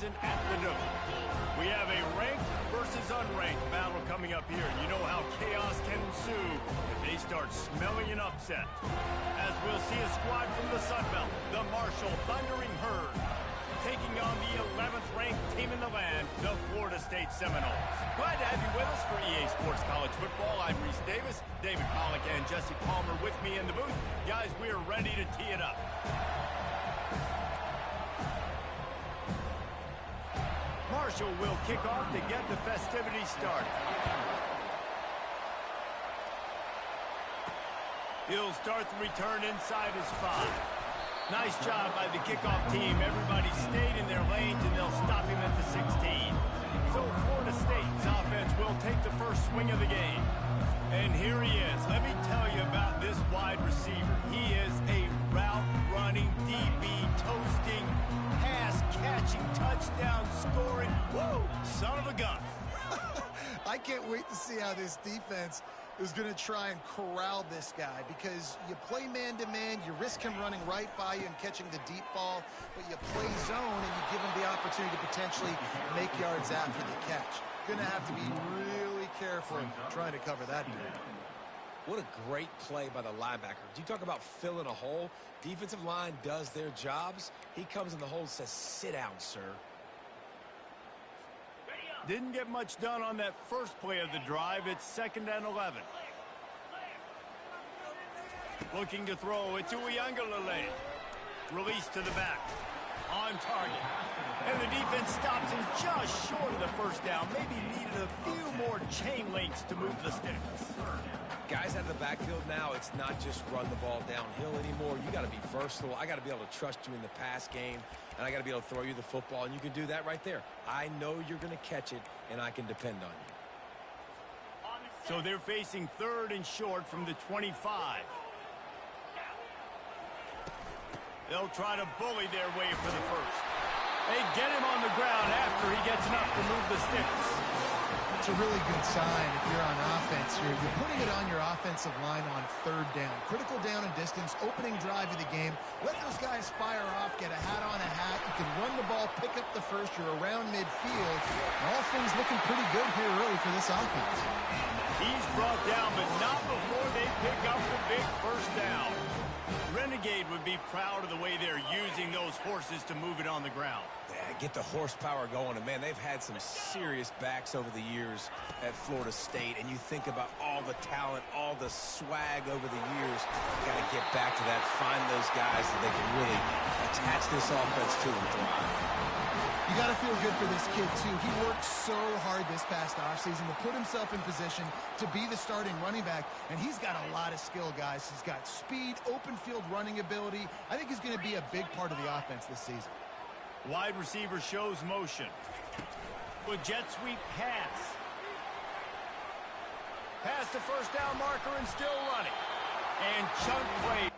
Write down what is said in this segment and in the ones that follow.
season at the Dome. We have a ranked versus unranked battle coming up here. You know how chaos can ensue if they start smelling an upset. As we'll see a squad from the Sun Belt, the Marshall Thundering Herd, taking on the 11th ranked team in the land, the Florida State Seminoles. Glad to have you with us for EA Sports College Football. I'm Reese Davis, David Pollack, and Jesse Palmer with me in the booth. Guys, we are ready to tee it up. Marshall will kick off to get the festivities started. He'll start the return inside his 5. Nice job by the kickoff team. Everybody stayed in their lanes, and they'll stop him at the 16. So Florida State's offense will take the first swing of the game. And here he is. Let me tell you about this wide receiver. He is a route-running DB, toasting, pass-catching, touchdown-scoring, woo, son of a gun. I can't wait to see how this defense is going to try and corral this guy, because you play man-to-man, you risk him running right by you and catching the deep ball, but you play zone and you give him the opportunity to potentially make yards after the catch. Going to have to be really careful trying to cover that dude. What a great play by the linebacker. Do you talk about filling a hole? Defensive line does their jobs. He comes in the hole and says, "Sit down, sir." Didn't get much done on that first play of the drive. It's 2nd and 11. Looking to throw. It's Ncaa. Release to the back. On target. And the defense stops him just short of the first down. Maybe needed a few more chain links to move the sticks. Guys out of the backfield now, it's not just run the ball downhill anymore. You got to be versatile. I got to be able to trust you in the pass game, and I got to be able to throw you the football, and you can do that right there. I know you're going to catch it, and I can depend on you. So they're facing 3rd and short from the 25. They'll try to bully their way for the first. They get him on the ground after he gets enough to move the sticks. It's a really good sign if you're on offense here. You're putting it on your offensive line on 3rd down. Critical down and distance, opening drive of the game. Let those guys fire off, get a hat on a hat. You can run the ball, pick up the first. You're around midfield. And all things looking pretty good here early for this offense. He's brought down, but not before they pick up the big first down. Renegade would be proud of the way they're using those horses to move it on the ground. Yeah, get the horsepower going. And, man, they've had some serious backs over the years at Florida State. And you think about all the talent, all the swag over the years. Got to get back to that, find those guys that they can really attach this offense to and thrive. You got to feel good for this kid, too. He worked so hard this past offseason to put himself in position to be the starting running back, and he's got a lot of skill, guys. He's got speed, open field running ability. I think he's going to be a big part of the offense this season. Wide receiver shows motion. With jet sweep pass. Past the first down marker and still running. And chunk play.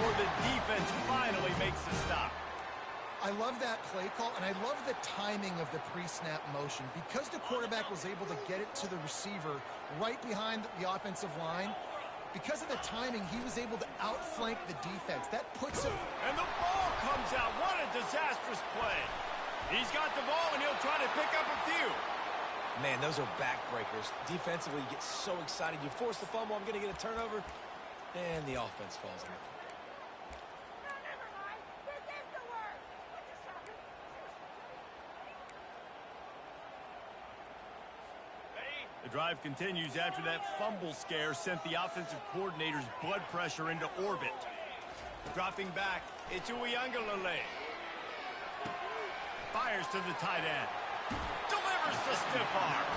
The defense finally makes the stop. I love that play call, and I love the timing of the pre-snap motion. Because the quarterback was able to get it to the receiver right behind the offensive line, because of the timing, he was able to outflank the defense. That puts him... And the ball comes out. What a disastrous play. He's got the ball, and he'll try to pick up a few. Man, those are backbreakers. Defensively, you get so excited. You force the fumble, I'm going to get a turnover, and the offense falls in. The drive continues after that fumble scare sent the offensive coordinator's blood pressure into orbit. Dropping back, it's Ncaa. Fires to the tight end. Delivers There's the stiff arm.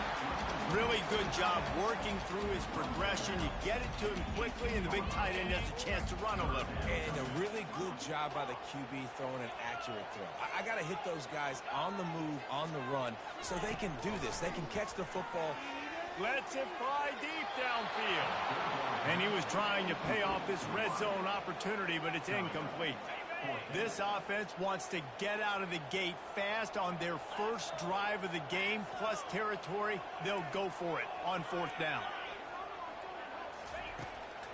Really good job working through his progression. You get it to him quickly, and the big tight end has a chance to run a little. And a really good job by the QB throwing an accurate throw. I got to hit those guys on the move, on the run, so they can do this. They can catch the football. Lets it fly deep downfield. And he was trying to pay off this red zone opportunity, but it's incomplete. This offense wants to get out of the gate fast on their first drive of the game, plus territory. They'll go for it on fourth down.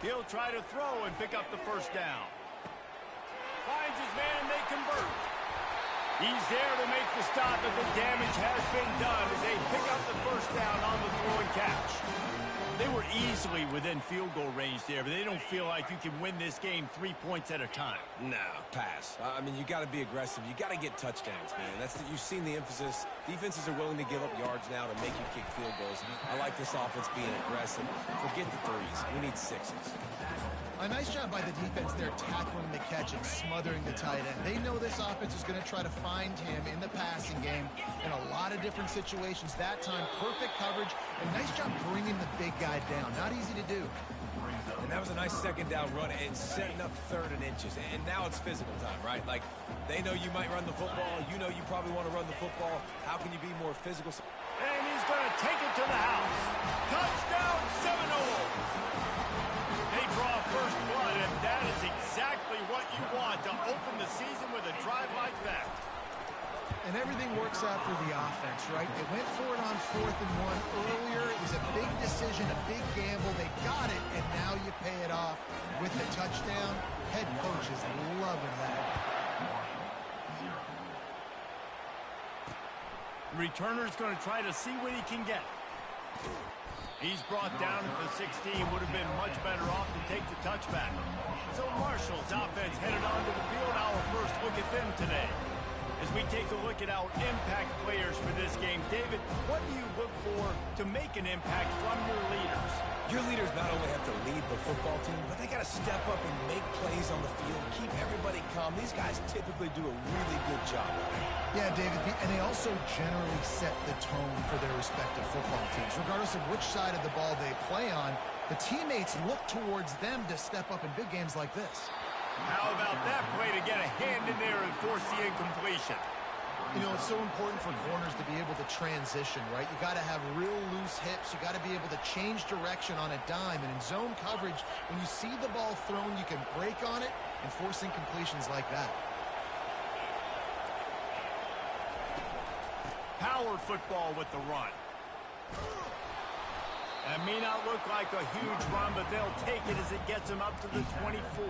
He'll try to throw and pick up the first down. Finds his man and they convert. He's there to make the stop, but the damage has been done as they pick up the first down on the throw and catch. They were easily within field goal range there, but they don't feel like you can win this game 3 points at a time. No, pass. I mean, you got to be aggressive. You got to get touchdowns, man. You've seen the emphasis. Defenses are willing to give up yards now to make you kick field goals. I like this offense being aggressive. Forget the threes. We need sixes. A nice job by the defense there tackling the catch and smothering the tight end. They know this offense is going to try to find him in the passing game in a lot of different situations. That time, perfect coverage, and nice job bringing the big guy down. Not easy to do. And that was a nice second down run and setting up third and inches. And now it's physical time, right? Like, they know you might run the football. You know you probably want to run the football. How can you be more physical? And he's going to take it to the house. Touchdown, Seminole. They draw first blood, and that is exactly what you want to open the season with a drive like that. And everything works out for the offense, right? They went for it on 4th and 1 earlier. It was a big decision, a big gamble. They got it, and now you pay it off with the touchdown. Head coach is loving that. Returner's going to try to see what he can get. He's brought down at the 16. Would have been much better off to take the touchback. So Marshall's offense headed onto the field. Our first look at them today. As we take a look at our impact players for this game, David, what do you look for to make an impact from your leaders? Your leaders not only have to lead the football team, but they got to step up and make plays on the field, keep everybody calm. These guys typically do a really good job. Yeah, David, and they also generally set the tone for their respective football teams. Regardless of which side of the ball they play on, the teammates look towards them to step up in big games like this. How about that play to get a hand in there and force the incompletion? You know, it's so important for corners to be able to transition, right? You got to have real loose hips. You got to be able to change direction on a dime. And in zone coverage, when you see the ball thrown, you can break on it and force incompletions like that. Power football with the run. That may not look like a huge run, but they'll take it as it gets them up to the 24.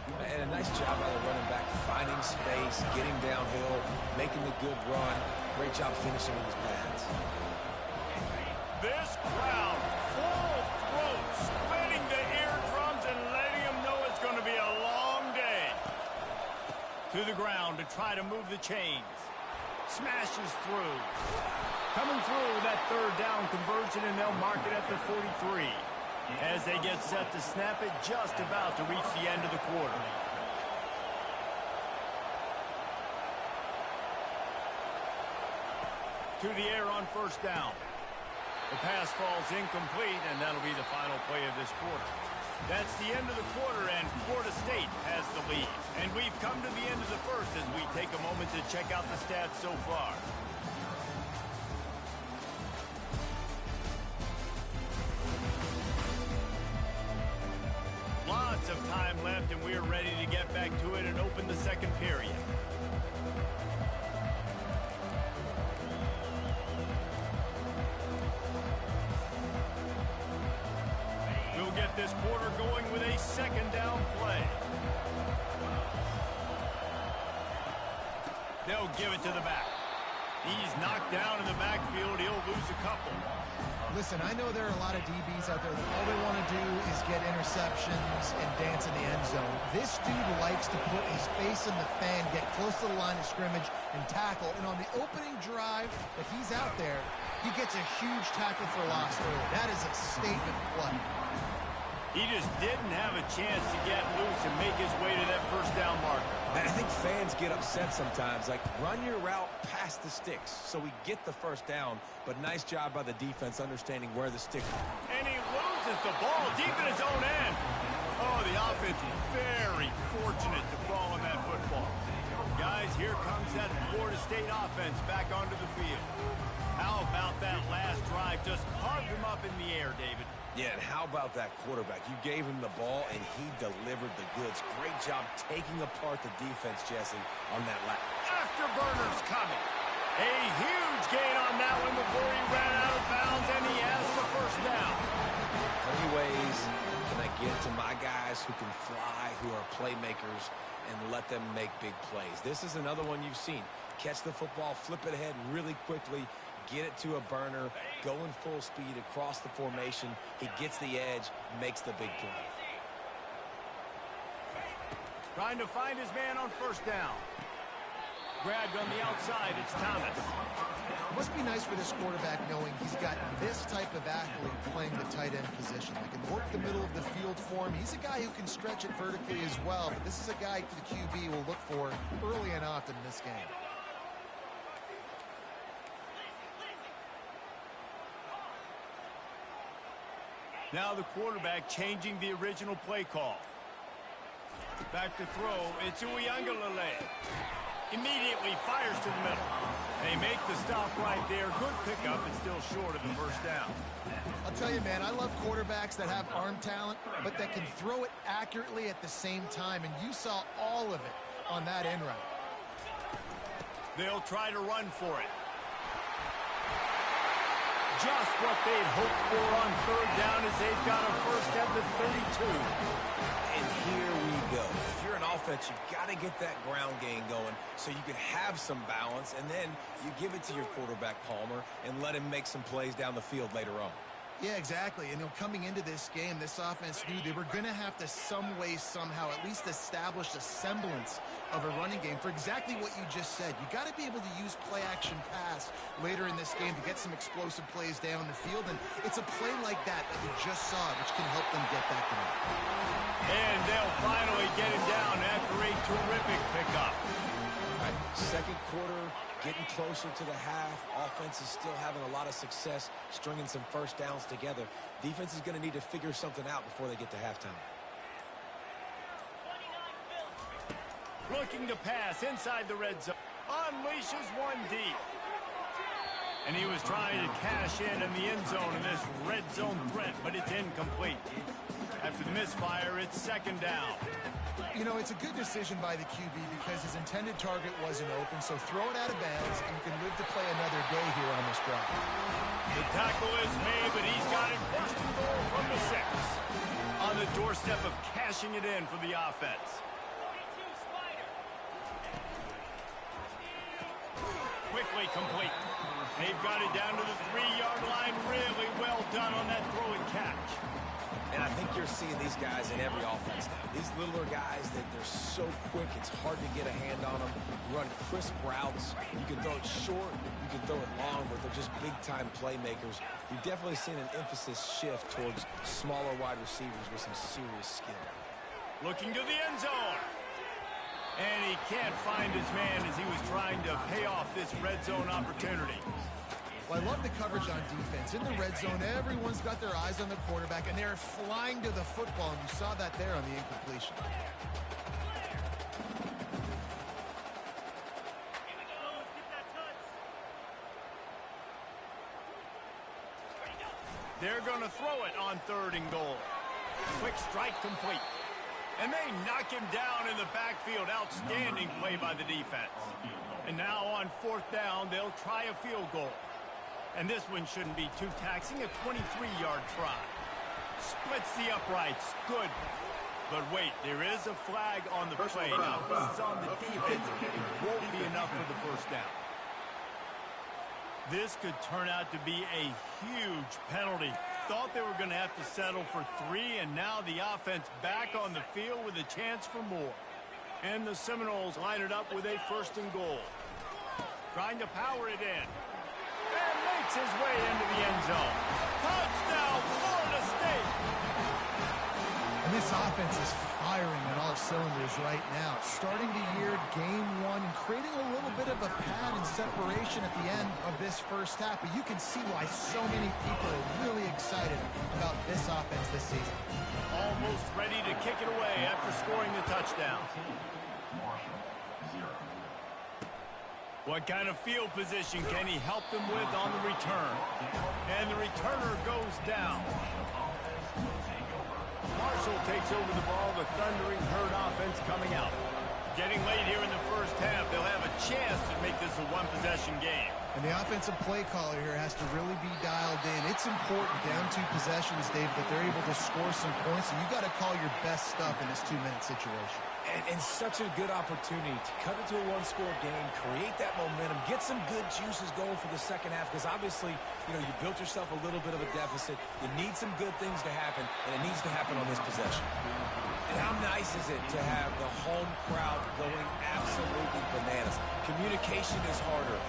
And a nice job by the running back, finding space, getting downhill, making the good run. Great job finishing with his pads. This crowd, full throat, splitting the eardrums and letting them know it's going to be a long day. To the ground to try to move the chains. Smashes through. Coming through with that third down conversion, and they'll mark it at the 43. As they get set to snap it, just about to reach the end of the quarter. To the air on first down. The pass falls incomplete, and that'll be the final play of this quarter. That's the end of the quarter, and Florida State has the lead. And we've come to the end of the first as we take a moment to check out the stats so far. Lots of time left, and we're ready to get back to it and open the second period. We'll get this quarter going with a second down play. They'll give it to the back. He's knocked down in the backfield. He'll lose a couple. Listen, I know there are a lot of DBs out there that all they want to do is get interceptions and dance in the end zone. This dude likes to put his face in the fan, get close to the line of scrimmage, and tackle. And on the opening drive that he's out there, he gets a huge tackle for loss early. That is a statement play. He just didn't have a chance to get loose and make his way to that first down marker. And I think fans get upset sometimes, like run your route past the sticks so we get the first down, but nice job by the defense understanding where the sticks are. And he loses the ball deep in his own end. Oh, the offense is very fortunate to fall on that football. Guys, here comes that Florida State offense back onto the field. How about that last drive? Just carved him up in the air, David. Yeah, and how about that quarterback? You gave him the ball, and he delivered the goods. Great job taking apart the defense, Jesse, on that last. Afterburner's coming. A huge gain on that one before he ran out of bounds, and he has the first down. How many ways can I get to my guys who can fly, who are playmakers, and let them make big plays? This is another one you've seen. Catch the football, flip it ahead really quickly, get it to a burner, going full speed across the formation. He gets the edge, makes the big play. Trying to find his man on first down. Grabbed on the outside, it's Thomas. Must be nice for this quarterback knowing he's got this type of athlete playing the tight end position. They can work the middle of the field for him. He's a guy who can stretch it vertically as well, but this is a guy the QB will look for early and often in this game. Now the quarterback changing the original play call. Back to throw. It's Ncaa. Immediately fires to the middle. They make the stop right there. Good pickup, but still short of the first down. I'll tell you, man, I love quarterbacks that have arm talent, but that can throw it accurately at the same time, and you saw all of it on that end route. They'll try to run for it. Just what they'd hoped for on third down as they've got a first at the 32. And here we go. If you're an offense, you've got to get that ground game going so you can have some balance, and then you give it to your quarterback, Palmer, and let him make some plays down the field later on. Yeah, exactly. And coming into this game, this offense knew they were going to have to some way, somehow, at least establish a semblance of a running game for exactly what you just said. You got to be able to use play-action pass later in this game to get some explosive plays down the field, and it's a play like that we just saw, which can help them get that going. And they'll finally get him down after a terrific pickup. All right, second quarter, getting closer to the half. Offense is still having a lot of success stringing some first downs together. Defense is going to need to figure something out before they get to halftime. Looking to pass inside the red zone. Unleashes one deep. And he was trying to cash in the end zone in this red zone threat, but it's incomplete. After the misfire, it's second down. You know, it's a good decision by the QB because his intended target wasn't open, so throw it out of bounds, and you can live to play another day here on this drive. The tackle is made, but he's got it first and goal from the 6. On the doorstep of cashing it in for the offense. Quickly complete. They've got it down to the 3-yard line. Really well done on that throw and catch. And I think you're seeing these guys in every offense now. These littler guys, they're so quick, it's hard to get a hand on them. Run crisp routes. You can throw it short, you can throw it long, but they're just big-time playmakers. You've definitely seen an emphasis shift towards smaller wide receivers with some serious skill. Looking to the end zone. And he can't find his man as he was trying to pay off this red zone opportunity. Well, I love the coverage on defense. In the red zone, everyone's got their eyes on the quarterback, and they're flying to the football, and you saw that there on the incompletion. They're going to throw it on third and goal. Quick strike complete. And they knock him down in the backfield. Outstanding play by the defense. And now on fourth down, they'll try a field goal. And this one shouldn't be too taxing, a 23-yard try. Splits the uprights. Good. But wait, there is a flag on the play. Now, this is on the defense. It won't be enough for the first down. This could turn out to be a huge penalty. Thought they were going to have to settle for 3, and now the offense back on the field with a chance for more. And the Seminoles line it up with a first and goal. Trying to power it in. And makes his way into the end zone. Touchdown, Florida State! This offense is firing on all cylinders right now. Starting the year, game one, and creating a little bit of a pad and separation at the end of this first half. But you can see why so many people are really excited about this offense this season. Almost ready to kick it away after scoring the touchdown. What kind of field position can he help them with on the return? And the returner goes down. Marshall takes over the ball, the thundering herd offense coming out. Getting late here in the first half, they'll have a chance to make this a one-possession game. And the offensive play caller here has to really be dialed in. It's important down 2 possessions, Dave, that they're able to score some points, and you got to call your best stuff in this 2-minute situation. And such a good opportunity to cut it to a one-score game, create that momentum, get some good juices going for the second half, because obviously, you built yourself a little bit of a deficit. You need some good things to happen, and it needs to happen on this possession. And how nice is it to have the home crowd going absolutely bananas? Communication is harder.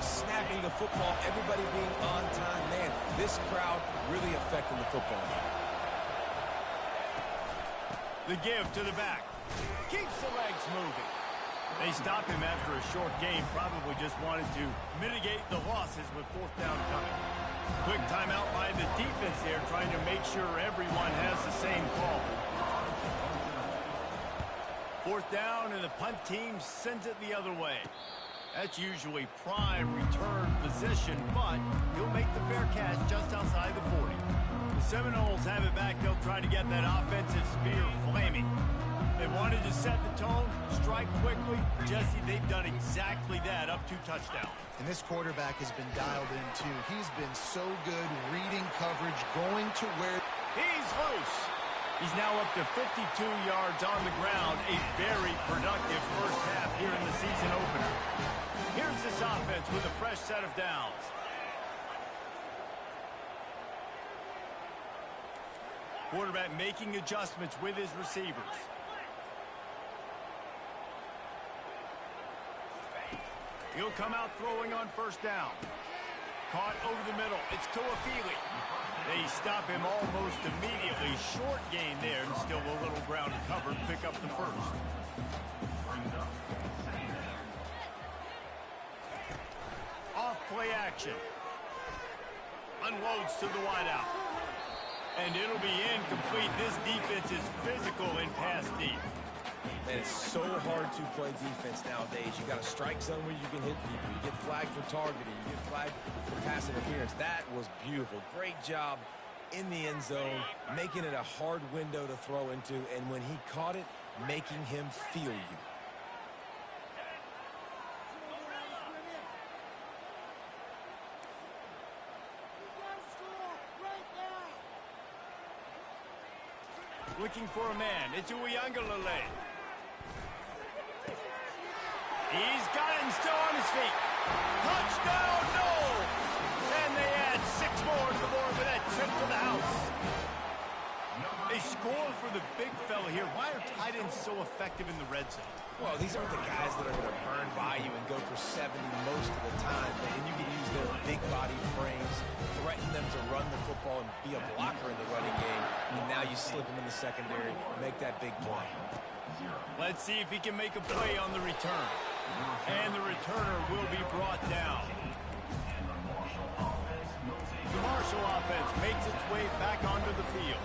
Snapping the football, everybody being on time. Man, this crowd really affecting the football game. The give to the back. Keeps the legs moving. They stop him after a short game. Probably just wanted to mitigate the losses with 4th down coming. Quick timeout by the defense there, trying to make sure everyone has the same call. 4th down, and the punt team sends it the other way. That's usually prime return position, but he'll make the fair catch just outside the 40. The Seminoles have it back. They'll try to get that offensive spear flaming. They wanted to set the tone, strike quickly. Jesse, they've done exactly that, up 2 touchdowns. And this quarterback has been dialed in, too. He's been so good reading coverage, going to where... He's loose. He's now up to 52 yards on the ground. A very productive first half here in the season opener. Here's this offense with a fresh set of downs. Quarterback making adjustments with his receivers. He'll come out throwing on 1st down. Caught over the middle. It's Tuafili. They stop him almost immediately. Short gain there, and still a little ground covered. Pick up the first. Off play action. Unloads to the wideout. And it'll be incomplete. This defense is physical in pass deep. Man, it's so hard to play defense nowadays. You got a strike zone where you can hit people. You get flagged for targeting. You get flagged for pass interference. That was beautiful. Great job in the end zone, making it a hard window to throw into, and when he caught it, making him feel you. Looking for a man. It's Uiagalelei. He's got it and still on his feet. Touchdown, no! And they add 6 more to the board with that trip to the house. They score for the big fella here. Why are tight ends so effective in the red zone? Well, these aren't the guys that are going to burn by you and go for 70 most of the time. And you can use their big body frames, threaten them to run the football and be a blocker in the running game. And now you slip them in the secondary, make that big play. Let's see if he can make a play on the return. And the returner will be brought down. The Marshall offense makes its way back onto the field.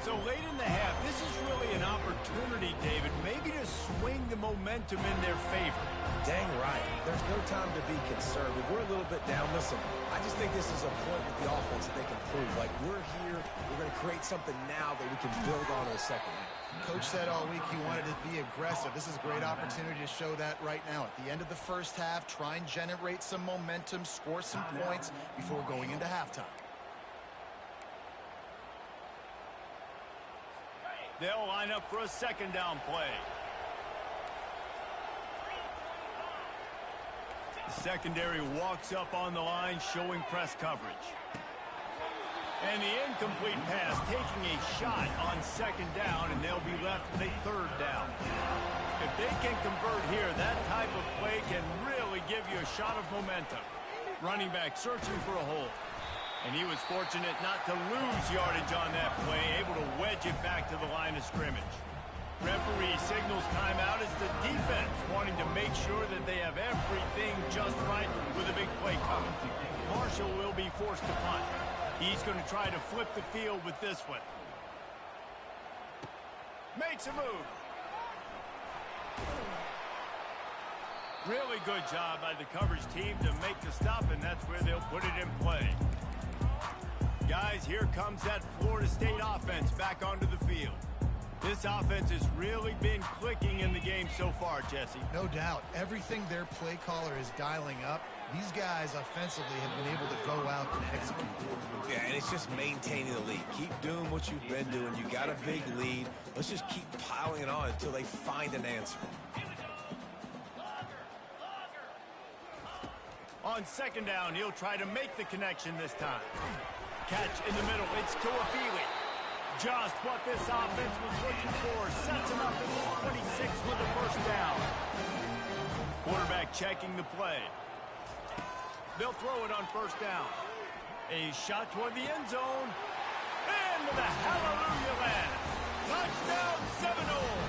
So late in the half, this is really an opportunity, David, maybe to swing the momentum in their favor. Dang right. There's no time to be concerned. If we're a little bit down, listen, I just think this is a point with the offense that they can prove. Like, we're here, we're going to create something now that we can build on in the second half. Coach said all week he wanted to be aggressive. This is a great opportunity to show that right now. At the end of the first half, try and generate some momentum, score some points before going into halftime. They'll line up for a 2nd down play. The secondary walks up on the line, showing press coverage. And the incomplete pass, taking a shot on 2nd down, and they'll be left with a 3rd down. If they can convert here, that type of play can really give you a shot of momentum. Running back searching for a hole. And he was fortunate not to lose yardage on that play, able to wedge it back to the line of scrimmage. Referee signals timeout as the defense wanting to make sure that they have everything just right with a big play coming. Marshall will be forced to punt. He's going to try to flip the field with this one. Makes a move. Really good job by the coverage team to make the stop, and that's where they'll put it in play. Guys, here comes that Florida State offense back onto the field. This offense has really been clicking in the game so far, Jesse. No doubt. Everything their play caller is dialing up, these guys offensively have been able to go out and execute. Yeah, and it's just maintaining the lead. Keep doing what you've been doing. You got a big lead. Let's just keep piling it on until they find an answer. On second down, he'll try to make the connection this time. Catch in the middle. It's Tuafili. Just what this offense was looking for. Sets him up at 26 with the first down. Quarterback checking the play. They'll throw it on first down. A shot toward the end zone. Into the hallelujah land. Touchdown Seminole.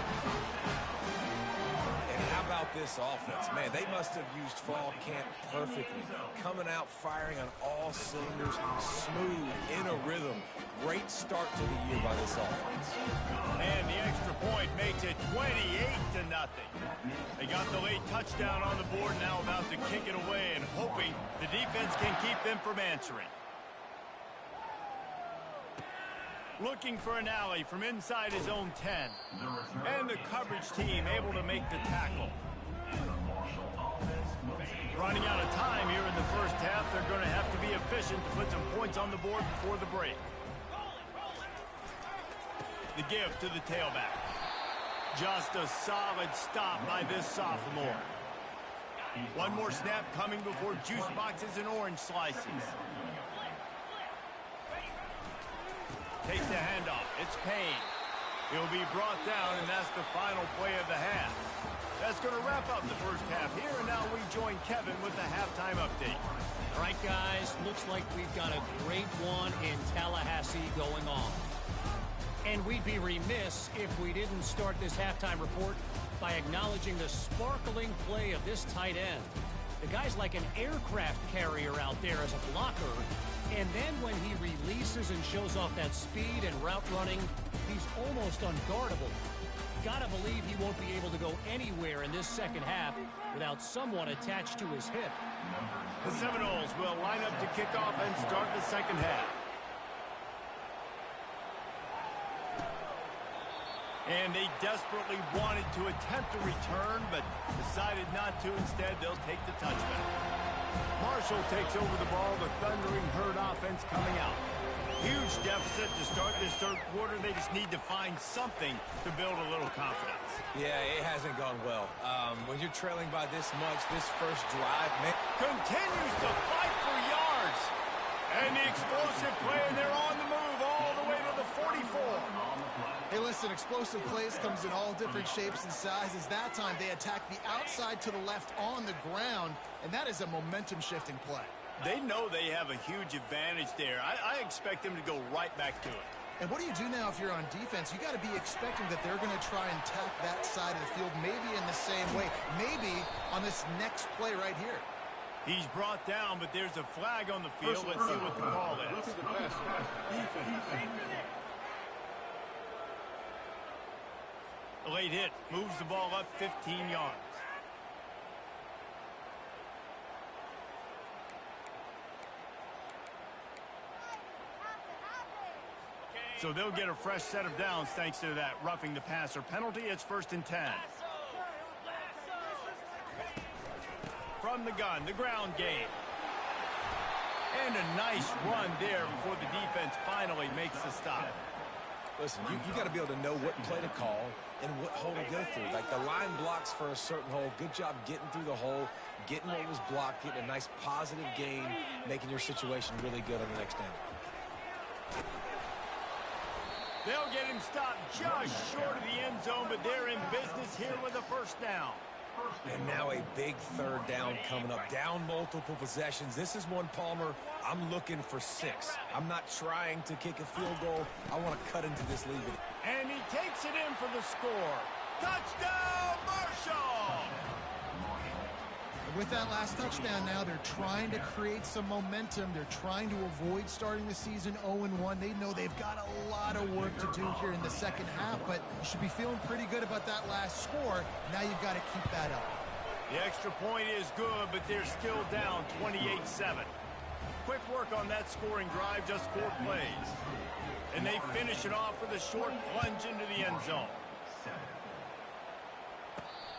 And how about this offense? Man, they must have used fall camp perfectly. Coming out firing on all cylinders, smooth, in a rhythm. Great start to the year by this offense. And the extra point makes it 28-0. They got the late touchdown on the board, now about to kick it away and hoping the defense can keep them from answering. Looking for an alley from inside his own 10. And the coverage team able to make the tackle. Running out of time here in the first half. They're going to have to be efficient to put some points on the board before the break. The give to the tailback. Just a solid stop by this sophomore. One more snap coming before juice boxes and orange slices. Takes the handoff. It's Payne. He'll be brought down, and that's the final play of the half. That's going to wrap up the first half here, and now we join Kevin with the halftime update. All right, guys, looks like we've got a great one in Tallahassee going on. And we'd be remiss if we didn't start this halftime report by acknowledging the sparkling play of this tight end. The guy's like an aircraft carrier out there as a blocker. And then when he releases and shows off that speed and route running, he's almost unguardable. Gotta believe he won't be able to go anywhere in this second half without someone attached to his hip. The Seminoles will line up to kick off and start the second half. And they desperately wanted to attempt a return, but decided not to. Instead, they'll take the touchback. Marshall takes over the ball. The Thundering Herd offense coming out. Huge deficit to start this third quarter. They just need to find something to build a little confidence. Yeah, it hasn't gone well. When you're trailing by this much, this first drive, man. Continues to fight for yards. And the explosive play, and they're on the move all the way to the 44. Hey, listen, explosive plays comes in all different shapes and sizes. That time, they attack the outside to the left on the ground, and that is a momentum-shifting play. They know they have a huge advantage there. I expect them to go right back to it. And what do you do now if you're on defense? You got to be expecting that they're going to try and tack that side of the field, maybe in the same way, maybe on this next play right here. He's brought down, but there's a flag on the field. Let's see what the call is. A late hit moves the ball up 15 yards. So they'll get a fresh set of downs thanks to that roughing the passer penalty. It's 1st and 10. From the gun, the ground game. And a nice run there before the defense finally makes the stop. Listen, you got to be able to know what play to call and what hole to go through. Like the line blocks for a certain hole. Good job getting through the hole, getting what was blocked, getting a nice positive gain, making your situation really good on the next down. They'll get him stopped just short of the end zone, but they're in business here with a first down. And now a big third down coming up. Down multiple possessions. This is one, Palmer, I'm looking for 6. I'm not trying to kick a field goal. I want to cut into this lead. And he takes it in for the score. Touchdown, Marshall! With that last touchdown now, they're trying to create some momentum. They're trying to avoid starting the season 0-1. They know they've got a lot of work to do here in the second half, but you should be feeling pretty good about that last score. Now you've got to keep that up. The extra point is good, but they're still down 28-7. Quick work on that scoring drive, just 4 plays. And they finish it off with a short plunge into the end zone.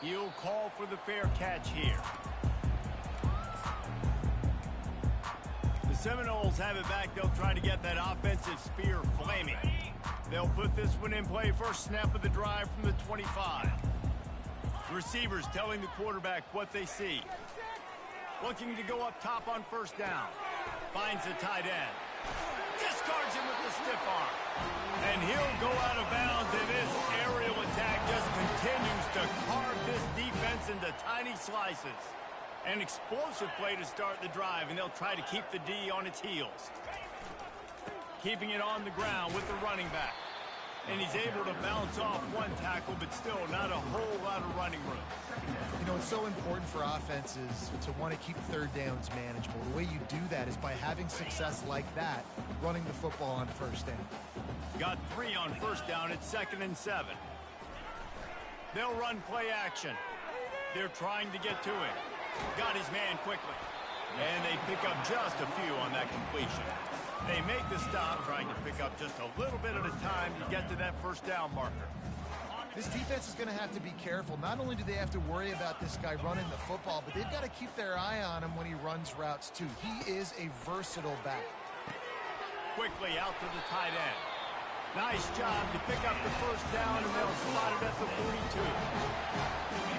He'll call for the fair catch here. The Seminoles have it back. They'll try to get that offensive spear flaming. They'll put this one in play. First snap of the drive from the 25. Receivers telling the quarterback what they see. Looking to go up top on first down. Finds the tight end. Discards him with the stiff arm. And he'll go out of bounds, and this aerial attack just continues to carve this defense into tiny slices. An explosive play to start the drive, and they'll try to keep the D on its heels. Keeping it on the ground with the running back. And he's able to bounce off one tackle, but still not a whole lot of running room. You know, it's so important for offenses to want to keep third downs manageable. The way you do that is by having success like that, running the football on first down. Got 3 on first down at 2nd and 7. They'll run play action. They're trying to get to him. Got his man quickly. And they pick up just a few on that completion. They make the stop, trying to pick up just a little bit at a time to get to that first down marker. This defense is going to have to be careful. Not only do they have to worry about this guy running the football, but they've got to keep their eye on him when he runs routes too. He is a versatile back. Quickly out to the tight end. Nice job to pick up the first down, and they'll spot it at the 42.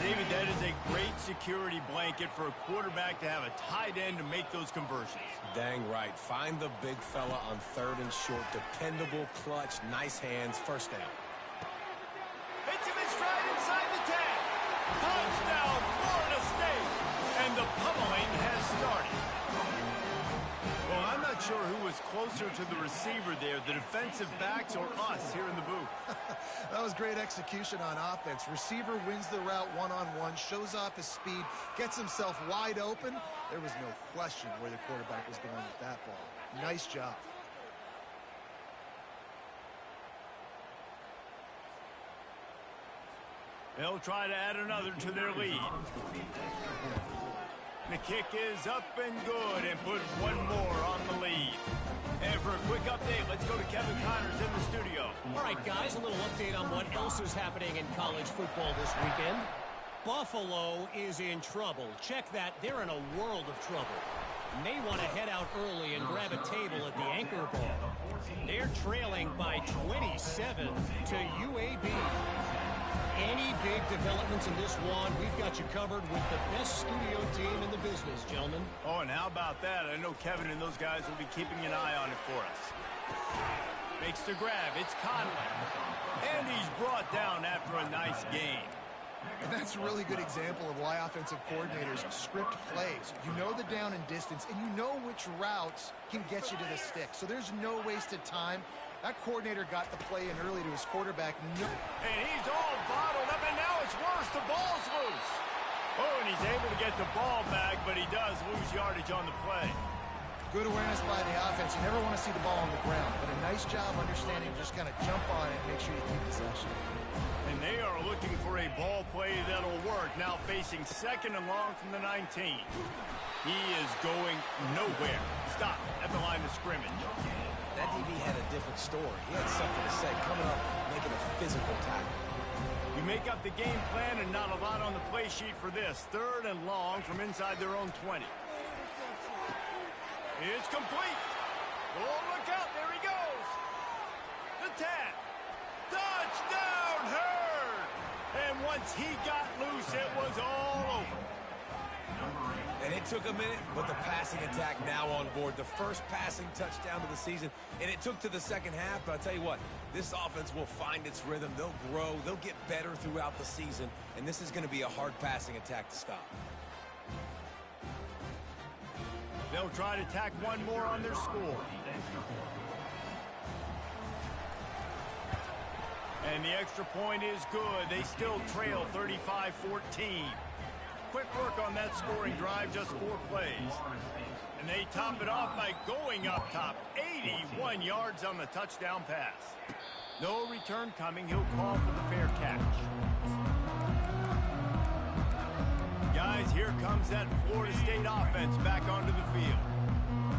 David, that is a great security blanket for a quarterback to have a tight end to make those conversions. Dang right. Find the big fella on 3rd and short. Dependable, clutch, nice hands. First down. Hits him in stride inside the 10. Touchdown, Florida State. And the pummeling has started. Well, I'm not sure who was closer to the receiver there, the defensive backs or us here in the booth. That was great execution on offense. Receiver wins the route one-on-one, shows off his speed, gets himself wide open. There was no question where the quarterback was going with that ball. Nice job. They'll try to add another to their lead. The kick is up and good, and put one more on the lead. And for a quick update, let's go to Kevin Connors in the studio. All right, guys, a little update on what else is happening in college football this weekend. Buffalo is in trouble. Check that. They're in a world of trouble. May want to head out early and grab a table at the Anchor Bowl. They're trailing by 27 to UAB. Any big developments in this one, we've got you covered with the best studio team in the business, gentlemen. Oh, and how about that? I know Kevin and those guys will be keeping an eye on it for us. Makes the grab. It's Conley. And he's brought down after a nice gain. And that's a really good example of why offensive coordinators script plays. You know the down and distance, and you know which routes can get you to the stick. So there's no wasted time. That coordinator got the play in early to his quarterback. And he's all bottled up, and now it's worse. The ball's loose. Oh, and he's able to get the ball back, but he does lose yardage on the play. Good awareness by the offense. You never want to see the ball on the ground, but a nice job understanding just kind of jump on it and make sure you keep possession. And they are looking for a ball play that'll work. Now facing 2nd and long from the 19. He is going nowhere. Stop at the line of scrimmage. That DB had a different story. He had something to say, coming up, making a physical tackle. You make up the game plan and not a lot on the play sheet for this. 3rd and long from inside their own 20. It's complete. Oh, look out. There he goes. The 10. Touchdown, Hurd. And once he got loose, it was all over. And it took a minute, but the passing attack now on board. The first passing touchdown of the season, and it took to the second half. But I'll tell you what, this offense will find its rhythm. They'll grow. They'll get better throughout the season, and this is going to be a hard passing attack to stop. They'll try to tack one more on their score. And the extra point is good. They still trail 35-14. Quick work on that scoring drive, just 4 plays. And they top it off by going up top. 81 yards on the touchdown pass. No return coming. He'll call for the fair catch. Guys, here comes that Florida State offense back onto the field.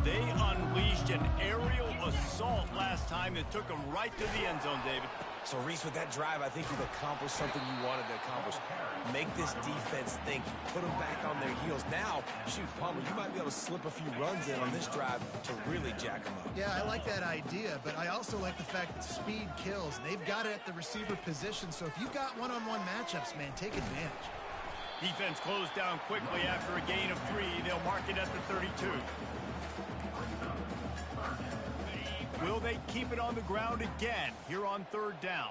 They unleashed an aerial assault last time that took them right to the end zone, David. So, Reese, with that drive, I think you've accomplished something you wanted to accomplish. Make this defense think. Put them back on their heels. Now, shoot, Palmer, you might be able to slip a few runs in on this drive to really jack them up. Yeah, I like that idea, but I also like the fact that speed kills. They've got it at the receiver position, so if you've got one-on-one matchups, man, take advantage. Defense closed down quickly after a gain of 3. They'll mark it at the 32. Will they keep it on the ground again here on 3rd down?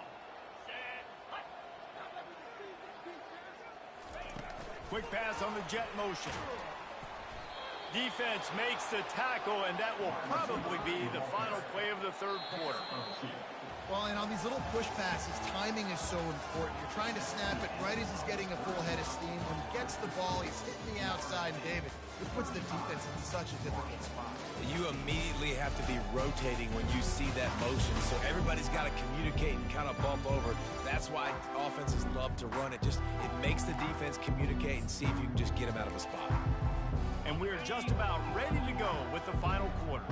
Quick pass on the jet motion. Defense makes the tackle, and that will probably be the final play of the 3rd quarter. Well, and on these little push passes, timing is so important. You're trying to snap it right as he's getting a full head of steam. When he gets the ball, he's hitting the outside, and David, it puts the defense in such a difficult spot. You immediately have to be rotating when you see that motion, so everybody's got to communicate and kind of bump over. That's why offenses love to run it. It makes the defense communicate and see if you can just get them out of a spot. And we're just about ready to go with the final quarter.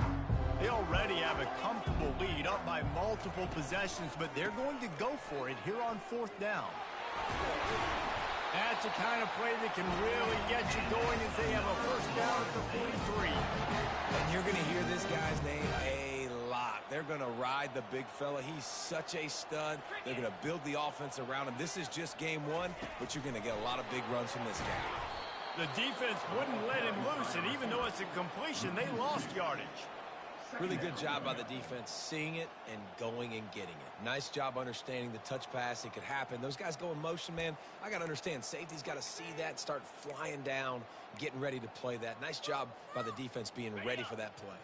They already have a comfortable lead, up by multiple possessions, but they're going to go for it here on 4th down. That's the kind of play that can really get you going as they have a 1st down at the 43. And you're going to hear this guy's name a lot. They're going to ride the big fella. He's such a stud. They're going to build the offense around him. This is just game 1, but you're going to get a lot of big runs from this guy. The defense wouldn't let him loose, and even though it's a completion, they lost yardage. Really good job by the defense seeing it and going and getting it. Nice job understanding the touch pass. It could happen. Those guys go in motion, man. I got to understand. Safety's got to see that, start flying down, getting ready to play that. Nice job by the defense being ready for that play.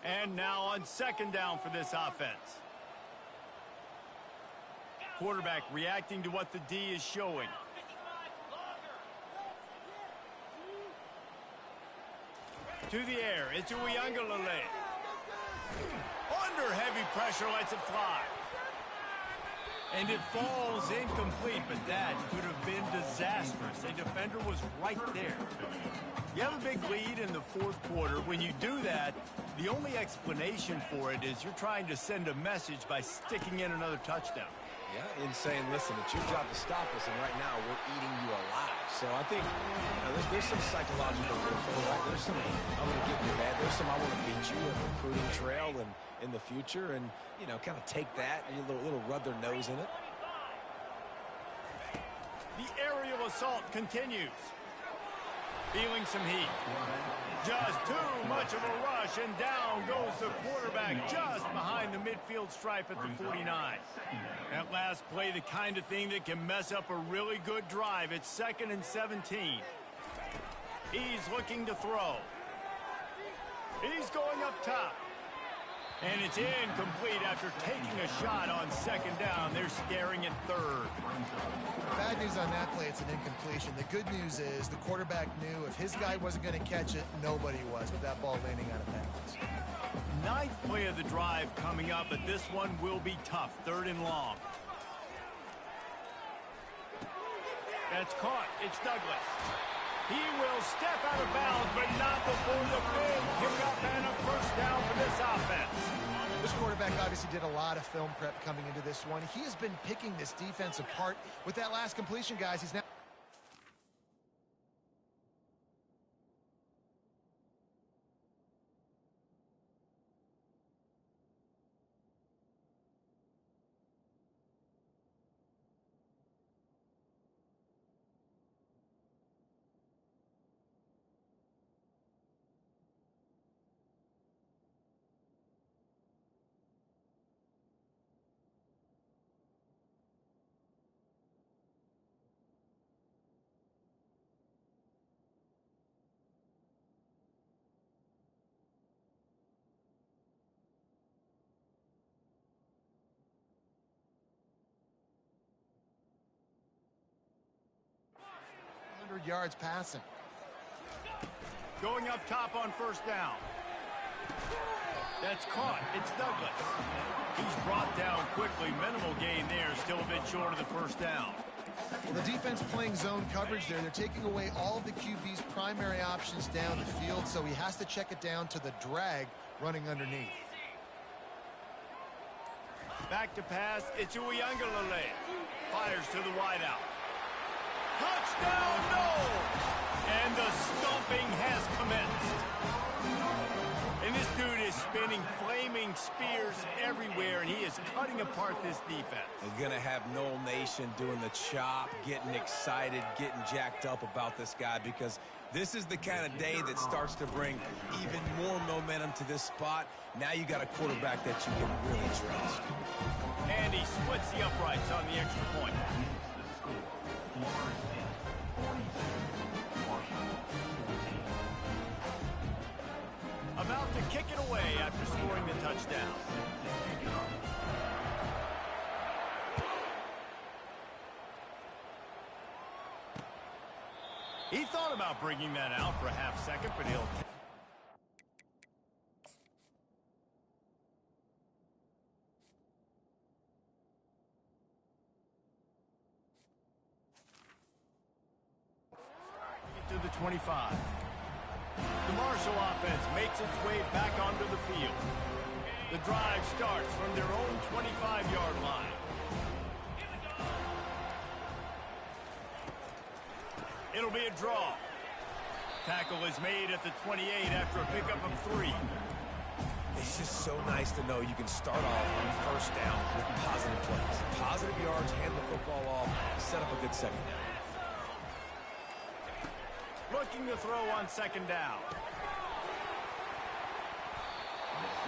And now on 2nd down for this offense. Quarterback reacting to what the D is showing. To the air, it's Uiagalelei. Under heavy pressure, lets it fly. And it falls incomplete, but that could have been disastrous. A defender was right there. You have a big lead in the 4th quarter. When you do that, the only explanation for it is you're trying to send a message by sticking in another touchdown. Yeah, in saying, listen, it's your job to stop us, and right now we're eating you alive. So I think there's some psychological warfare, right? There's some, I'm going to get in your head. There's some, I want to beat you in the recruiting trail and in the future, and, kind of take that and a little rub their nose in it. The aerial assault continues. Feeling some heat. Just too much of a rush, and down goes the quarterback just behind the midfield stripe at the 49. That last play, the kind of thing that can mess up a really good drive. It's 2nd and 17. He's looking to throw. He's going up top. And it's incomplete after taking a shot on 2nd down. They're staring at 3rd. Bad news on that play, it's an incompletion. The good news is the quarterback knew if his guy wasn't going to catch it, nobody was with that ball landing out of bounds. 9th play of the drive coming up, but this one will be tough. 3rd and long. That's caught. It's Douglas. He will step out of bounds, but not before the big pickup and a 1st down for this offense. This quarterback obviously did a lot of film prep coming into this one. He has been picking this defense apart. With that last completion, guys, he's now... 100 yards passing. Going up top on first down. That's caught. It's Douglas. He's brought down quickly. Minimal gain there. Still a bit short of the first down. Well, the defense playing zone coverage there. They're taking away all of the QB's primary options down the field, so he has to check it down to the drag running underneath. Back to pass. It's Uiagalelei. Fires to the wideout. Touchdown, no! And the stomping has commenced. And this dude is spinning flaming spears everywhere, and he is cutting apart this defense. We're going to have Noel Nation doing the chop, getting excited, getting jacked up about this guy, because this is the kind of day that starts to bring even more momentum to this spot. Now you got a quarterback that you can really trust. And he splits the uprights on the extra point. About to kick it away after scoring the touchdown. He thought about bringing that out for a half second, but he'll... to the 25. The Marshall offense makes its way back onto the field. The drive starts from their own 25-yard line. It'll be a draw. Tackle is made at the 28 after a pickup of 3. It's just so nice to know you can start off on first down with positive plays. Positive yards, hand the football off, set up a good second down. Looking to throw on second down.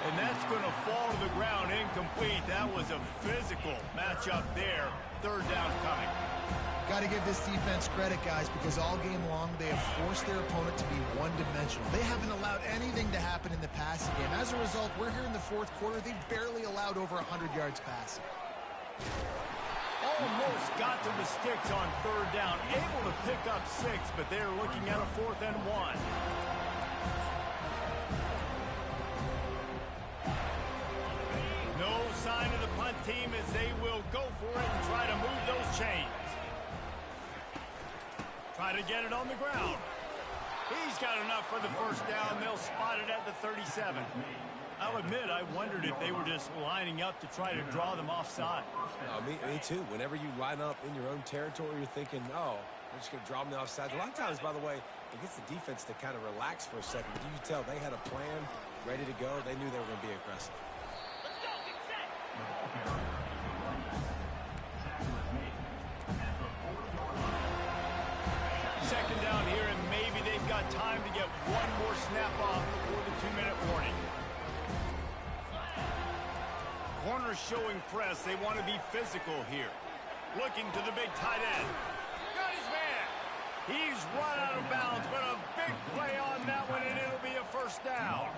And that's going to fall to the ground incomplete. That was a physical matchup there. Third down coming. Got to give this defense credit, guys, because all game long they have forced their opponent to be one-dimensional. They haven't allowed anything to happen in the passing game. As a result, we're here in the fourth quarter. They've barely allowed over 100 yards passing. Almost got to the sticks on third down. Able to pick up 6, but they're looking at a 4th and 1. No sign of the punt team as they will go for it and try to move those chains. Try to get it on the ground. He's got enough for the first down. They'll spot it at the 37. I'll admit, I wondered if they were just lining up to try to draw them offside. Me too. Whenever you line up in your own territory, you're thinking, oh, we're just going to draw them offside. A lot of times, by the way, it gets the defense to kind of relax for a second. You can tell they had a plan, ready to go. They knew they were going to be aggressive. Let's go, get set. Second down here, and maybe they've got time to get one more snap off before the 2-minute warning. Corners showing press. They want to be physical here. Looking to the big tight end. Got his man. He's run out of bounds, but a big play on that one, and it'll be a first down.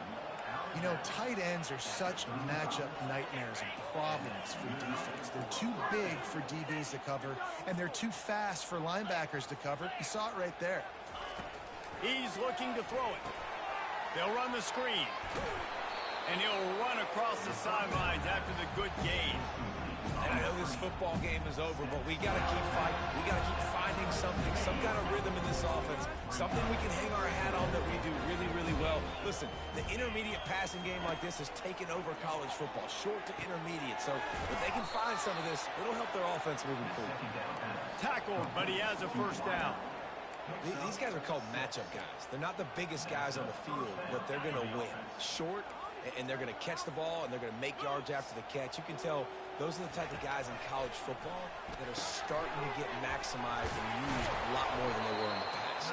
You know, tight ends are such matchup nightmares and problems for defense. They're too big for DBs to cover, and they're too fast for linebackers to cover. You saw it right there. He's looking to throw it. They'll run the screen. And he'll run across the sidelines after the good gain. And I know this football game is over, but we got to keep fighting. We got to keep finding something, some kind of rhythm in this offense, something we can hang our hat on that we do really, really well. Listen, the intermediate passing game like this has taken over college football, short to intermediate. So if they can find some of this, it'll help their offense moving forward. Tackled, but he has a first down. These guys are called matchup guys. They're not the biggest guys on the field, but they're going to win. Short, and they're going to catch the ball, and they're going to make yards after the catch. You can tell those are the type of guys in college football that are starting to get maximized and used a lot more than they were in the past.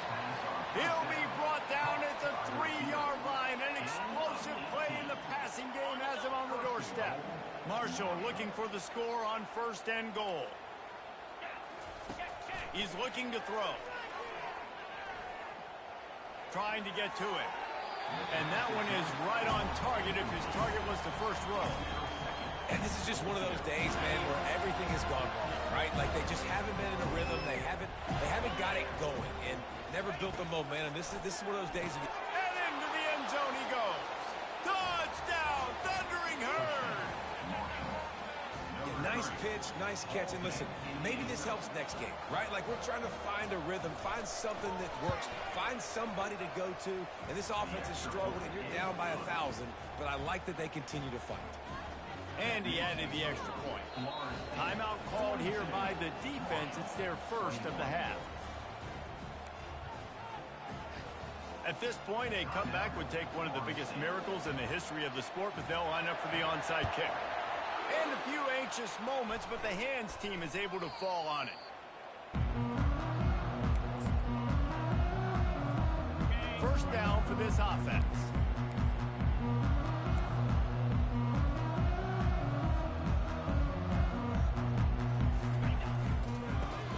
He'll be brought down at the 3-yard line. An explosive play in the passing game has him on the doorstep. Marshall looking for the score on first and goal. He's looking to throw. Trying to get to it. And that one is right on target if his target was the first row. And this is just one of those days, man, where everything has gone wrong, right? Like they just haven't been in a rhythm. They haven't got it going. And built the momentum. This is one of those days. And into the end zone he goes. Touchdown, Thundering Herd. Yeah, nice pitch, nice catch. And listen, maybe this helps next game, right? Like we're trying to find a rhythm, find something that works, find somebody to go to. And this offense is struggling, and you're down by 1,000. But I like that they continue to fight. And he added the extra point. Timeout called here by the defense. It's their first of the half. At this point, a comeback would take one of the biggest miracles in the history of the sport, but they'll line up for the onside kick. And a few anxious moments, but the hands team is able to fall on it. First down for this offense.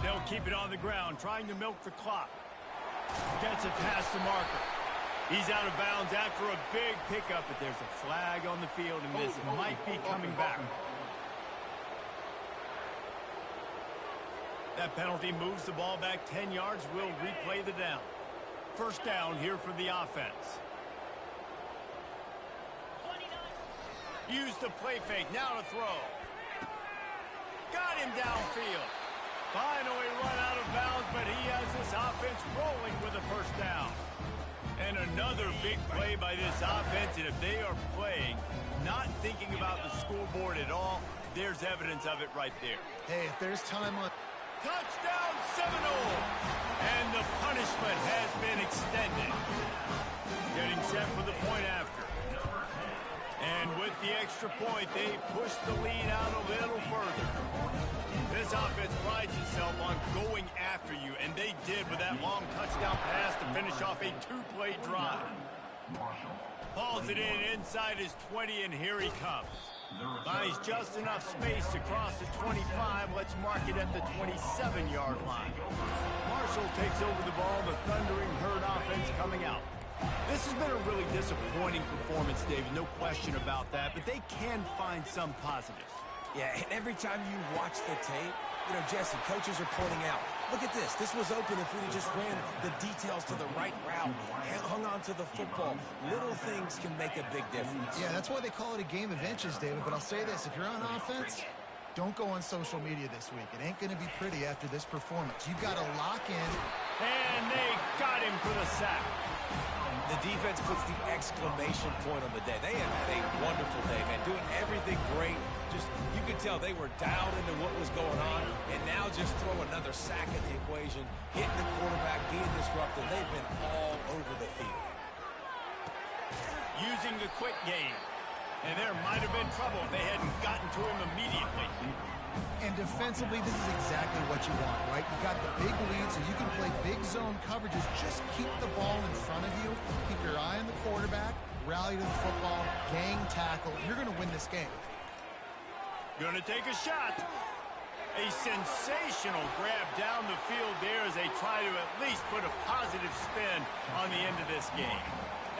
They'll keep it on the ground, trying to milk the clock. Gets it past the marker. He's out of bounds after a big pickup, but there's a flag on the field, and this might be coming back. That penalty moves the ball back 10 yards. We'll replay the down. First down here for the offense. Use the play fake. Now to throw. Got him downfield. Finally run out of bounds, but he has this offense rolling with a first down. And another big play by this offense, and if they are playing, not thinking about the scoreboard at all, there's evidence of it right there. Hey, if there's time on... Touchdown Seminole! And the punishment has been extended. Getting set for the point after. And with the extra point, they push the lead out a little further. This offense prides itself on going after you, and they did with that long touchdown pass to finish off a two-play drive. Hauls it in inside his 20, and here he comes. Buys just enough space to cross the 25. Let's mark it at the 27-yard line. Marshall takes over the ball. The Thundering Herd offense coming out. This has been a really disappointing performance, David. No question about that, but they can find some positives. Yeah, and every time you watch the tape, you know, Jesse, coaches are pointing out, look at this. This was open if we just ran the details to the right route, hung on to the football. Little things can make a big difference. Yeah, that's why they call it a game of inches, David. But I'll say this, if you're on offense, don't go on social media this week. It ain't going to be pretty after this performance. You've got to lock in. And they got him for the sack. The defense puts the exclamation point on the day. They have had a wonderful day, man, doing everything great. Just, you could tell they were dialed into what was going on, and now just throw another sack in the equation, hitting the quarterback, being disruptive. They've been all over the field. Using the quick game. And there might have been trouble if they hadn't gotten to him immediately. And defensively, this is exactly what you want, right? You got the big lead, so you can play big zone coverages. Just keep the ball in front of you. Keep your eye on the quarterback. Rally to the football. Gang tackle. You're going to win this game. Gonna take a shot. A sensational grab down the field there as they try to at least put a positive spin on the end of this game.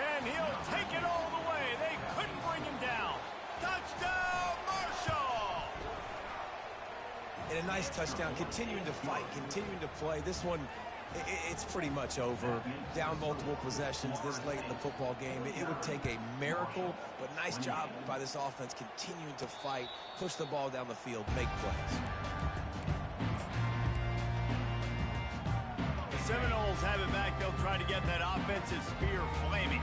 And he'll take it all the way. They couldn't bring him down. Touchdown, Marshall! And a nice touchdown, continuing to fight, continuing to play. This one, it's pretty much over. Down multiple possessions this late in the football game. It would take a miracle, but nice job by this offense continuing to fight, push the ball down the field, make plays. The Seminoles have it back. They'll try to get that offensive spear flaming.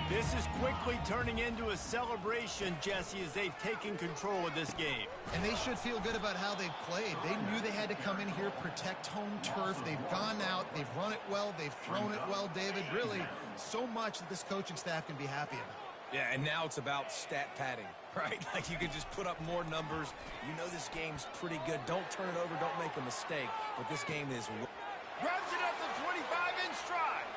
This is quickly turning into a celebration, Jesse, as they've taken control of this game. And they should feel good about how they've played. They knew they had to come in here, protect home turf. They've gone out, they've run it well, they've thrown it well, David. Really, so much that this coaching staff can be happy about. Yeah, and now it's about stat padding, right? Like you can just put up more numbers. You know this game's pretty good. Don't turn it over, don't make a mistake. But this game is... Grabs it at the 25 in stride.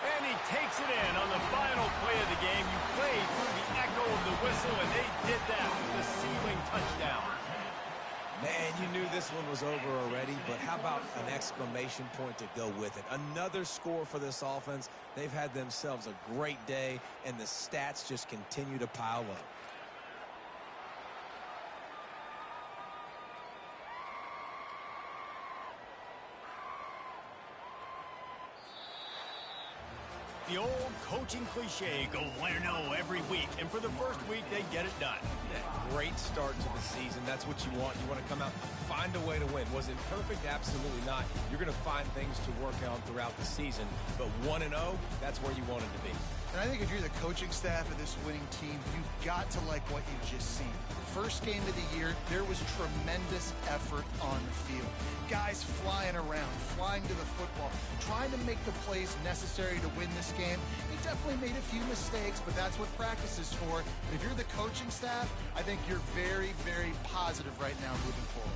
And he takes it in on the final play of the game. You played through the echo of the whistle, and they did that with the ceiling touchdown. Man, you knew this one was over already, but how about an exclamation point to go with it? Another score for this offense. They've had themselves a great day, and the stats just continue to pile up. The old coaching cliche, go 1-0 every week, and for the first week, they get it done. Great start to the season. That's what you want. You want to come out, find a way to win. Was it perfect? Absolutely not. You're going to find things to work on throughout the season, but 1-0, that's where you want it to be. And I think if you're the coaching staff of this winning team, you've got to like what you've just seen. First game of the year, there was tremendous effort on the field. Guys flying around, flying to the football, trying to make the plays necessary to win this game. They definitely made a few mistakes, but that's what practice is for. But if you're the coaching staff, I think you're very, very positive right now moving forward.